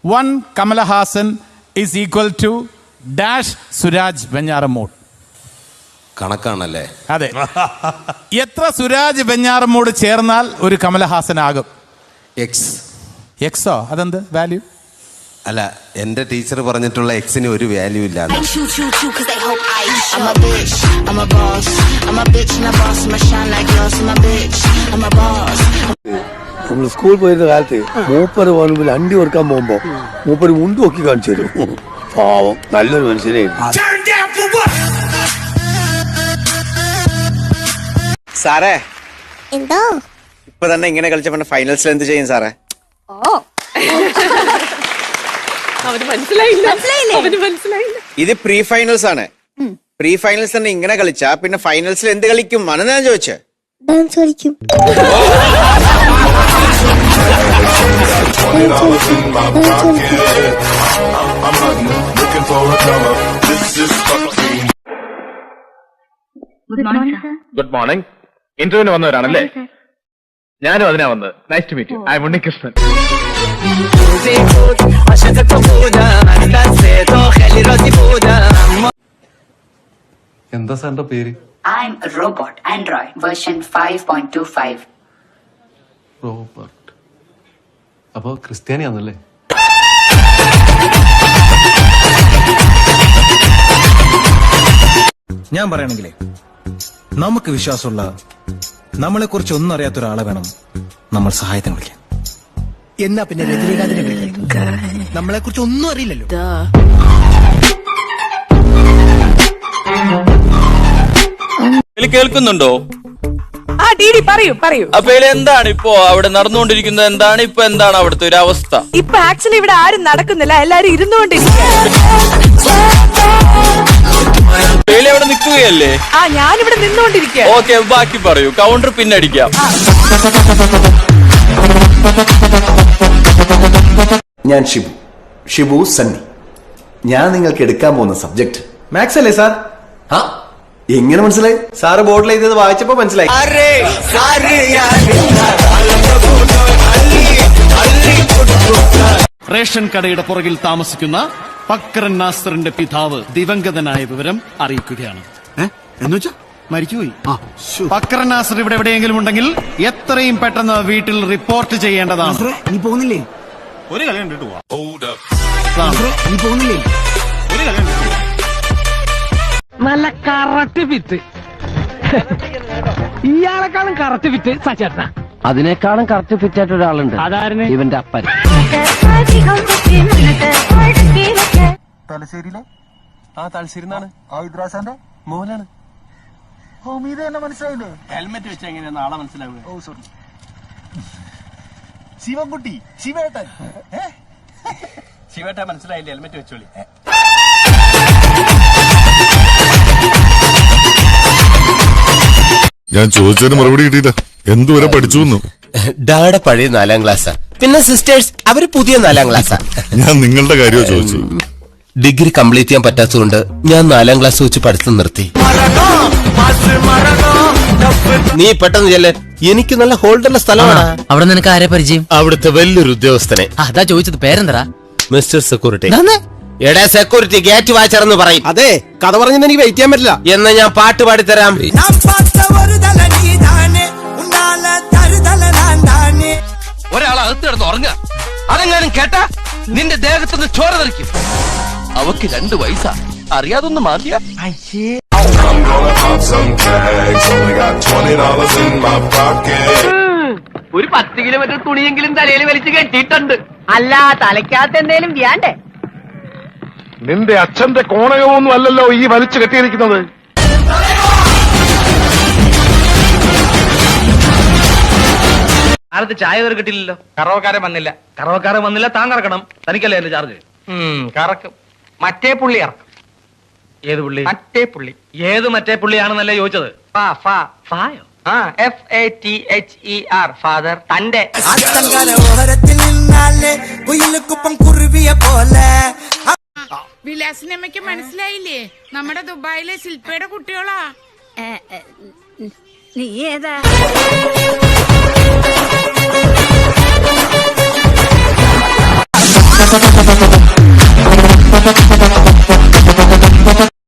1 Kamalhasan is equal to dash Suraj Venjaramoodu. കണക്കാണല്ലേ? അതെ. എത്ര സുരാജ് വെഞ്ഞാറമൂട് ചേർന്നാൽ ഒരു കമലഹാസൻ ആകും? എക്സോ? അതെന്ത് വാല്യൂ? അല്ല, എന്റെ ടീച്ചർ പറഞ്ഞിട്ടുള്ള എക്സിന് ഒരു വാല്യൂ ഇല്ല. നമ്മൾ സ്കൂളിൽ പോയിരുന്ന കാലത്ത് മൂപ്പര് പോകുമ്പോൾ അണ്ടി ഓർക്കാൻ പോകുമ്പോ മൂപ്പര് മുണ്ട് നോക്കി കാണിച്ചു തരും. പാവം, നല്ലൊരു മനുഷ്യനായിരുന്നു. സാറേ, എന്തോ ഇപ്പൊ തന്നെ ഇങ്ങനെ കളിച്ചപ്പോ ഫൈനൽസിൽ എന്ത് ചെയ്യും സാറേ? ഇത് പ്രീ ഫൈനൽസ് ആണ്. പ്രീ ഫൈനൽസ് തന്നെ ഇങ്ങനെ കളിച്ചാ പിന്നെ ഫൈനൽസിൽ എന്ത് കളിക്കും ആണ് ഞാൻ ചോദിച്ചേ. ഡാൻസ് കളിക്കും. Good morning. ഇന്റർവ്യൂവിന് വന്നവരാണല്ലേ? ഞാനും അതിനാ വന്നത്. Nice to meet you. I am Unnikrishnan. എന്താ സാറിന്റെ പേര്? I'm a robot, Android version 5.25. Robert. അപ്പൊ ക്രിസ്ത്യാനിയാണല്ലേ? ഞാൻ പറയണെങ്കിലേ, നമുക്ക് വിശ്വാസമുള്ള, നമ്മളെ കുറിച്ച് ഒന്നും അറിയാത്ത ഒരാളെ വേണം നമ്മൾ സഹായത്തിന് വിളിക്കാൻ. എന്നാ പിന്നെ രജനീകാന്തിനെ വിളിക്കാം. നമ്മളെ കുറിച്ച് ഒന്നും അറിയില്ലല്ലോ. കേൾക്കുന്നുണ്ടോ? പറയൂ. അപ്പൊ എന്താണ് ഇപ്പോ അവിടെ നടന്നുകൊണ്ടിരിക്കുന്നത്? എന്താണ് അവിടുത്തെ ഒരു അവസ്ഥ? ഇപ്പൊ ആക്ച്വലി ഇവിടെ ആരും നടക്കുന്നില്ല, എല്ലാരും ഇരുന്നുകൊണ്ടിരിക്കുകയാണ്. അവിടെ നിൽക്കുകയല്ലേ? ഞാനിവിടെ നിന്നുകൊണ്ടിരിക്കുക. ഓക്കെ, ബാക്കി പറയൂ. കൗണ്ടർ പിന്നടിക്കാം. ഞാൻ ഷിബു സണ്ണി. ഞാൻ നിങ്ങൾക്ക് എടുക്കാൻ പോകുന്ന സബ്ജക്ട് മാത്സ് അല്ലേ സാർ? എങ്ങനെ മനസ്സിലായി? സാറ് ബോർഡിൽ എഴുതിയത് വായിച്ചപ്പോ മനസ്സിലായി. റേഷൻ കടയുടെ പുറകിൽ താമസിക്കുന്ന ഫക്രൻ നാസറിന്റെ പിതാവ് ദിവംഗതനായ വിവരം അറിയിക്കുകയാണ്. എന്നുവെച്ചാ മരിച്ചുപോയി. ഫക്രൻ നാസർ ഇവിടെ എവിടെയെങ്കിലും ഉണ്ടെങ്കിൽ എത്രയും പെട്ടെന്ന് വീട്ടിൽ റിപ്പോർട്ട് ചെയ്യേണ്ടതാണ്. നീ പോകുന്നില്ലേ? ഒരു കളി കണ്ടിട്ട് പോവാ. നീ പോകുന്നില്ലേ? ഒരു കളി കണ്ടിട്ട് പോവാ. നല്ല കറക്റ്റ് ഫിറ്റ്. ഇയാളെക്കാളും കറക്റ്റ് ഫിറ്റ് സച്ചേട്ടനാ. അതിനേക്കാളും കറക്റ്റ് ഫിറ്റ് ആയിട്ട് ഒരാളുണ്ട്. അതായിരുന്നു ഇവന്റെ അപ്പൻ. തലശ്ശേരിയിലെ തലശ്ശേരിന്നാണ്. ഇദ്രാസാന്റെ മോനാണ്. ഹോമീദ എന്നെ മനസ്സിലായില്ലേ? ഹെൽമെറ്റ് വെച്ച് എങ്ങനെയാണ് ആളെ മനസ്സിലാവുക? ഓ സോറി. ശിവൻകുട്ടി, ശിവേട്ടൻ. ശിവേട്ട മനസ്സിലായില്ലേ? ഹെൽമെറ്റ് വെച്ചോളി. ഞാൻ ചോദിച്ചതിന് മറുപടി കിട്ടിയില്ല. എന്തുവരെ പഠിച്ചു? ഡാഡ പഴയ 4ാം ക്ലാസ്സാ. പിന്നെ സിസ്റ്റേഴ്സ് അവര് പുതിയ 4ാം ക്ലാസ്സാ. ഞാൻ നിങ്ങളുടെ കാര്യമോ ചോദിച്ചു. ഡിഗ്രി കംപ്ലീറ്റ് ചെയ്യാൻ പറ്റാത്തതുകൊണ്ട് ഞാൻ 4ാം ക്ലാസ് വെച്ച് പഠിത്തം നിർത്തി. നീ പെട്ടെന്ന് ചെല്ല്, എനിക്ക് നല്ല ഹോൾഡുള്ള സ്ഥലമാണ്. അവിടെ നിനക്ക് ആരെ പരിചയം? അവിടുത്തെ വലിയൊരു ഉദ്യോഗസ്ഥനെ. അതാ ചോദിച്ചത്. പേരെന്തരാ? Mister security. എടാ സെക്യൂരിറ്റി, ഗേറ്റ് വാച്ചറെന്ന് പറയും. അതെ, കഥ പറഞ്ഞെന്ന് എനിക്ക് വെയിറ്റ് ചെയ്യാൻ പറ്റില്ല. എന്നാ ഞാൻ പാട്ട് പാടിത്തരാം. ഒരാൾ അകത്ത് കിടന്ന് ഉറങ്ങുക, അതെങ്ങാനും കേട്ടാ നിന്റെ ദേഹത്തുനിന്ന് ചോര തെറിക്കും. അവക്ക് 2 വയസ്സാ. അറിയാതൊന്ന് മാറിയ ഒരു 10 കിലോമീറ്റർ തുണിയെങ്കിലും തലയിൽ വലിച്ചു കെട്ടിയിട്ടുണ്ട്. അല്ല, തലയ്ക്കകത്ത് എന്തേലും വ്യാണ്ടേ? നിന്റെ അച്ഛന്റെ കോണയൊന്നും അല്ലല്ലോ ഈ വലിച്ചു കെട്ടിയിരിക്കുന്നത്. ആരത്ത് ചായ വരെ കിട്ടില്ലല്ലോ. കറവക്കാരൻ വന്നില്ല. താൻ കറക്കണം. തനിക്കല്ലേ എന്റെ ചാർജ്? കറക്കും. മറ്റേ പുള്ളി ഇറക്കും. ഏത് പുള്ളി? മറ്റേ പുള്ളി. ഏത് മറ്റേ പുള്ളിയാണെന്നല്ലേ ചോദിച്ചത്? ഫായോ? FATHER father. തന്റെ വിലാസിനമ്മയ്ക്ക് മനസ്സിലായില്ലേ? നമ്മുടെ ദുബായിലെ ശില്പയുടെ കുട്ടികളാ. നീ ഏതാ? Thank you.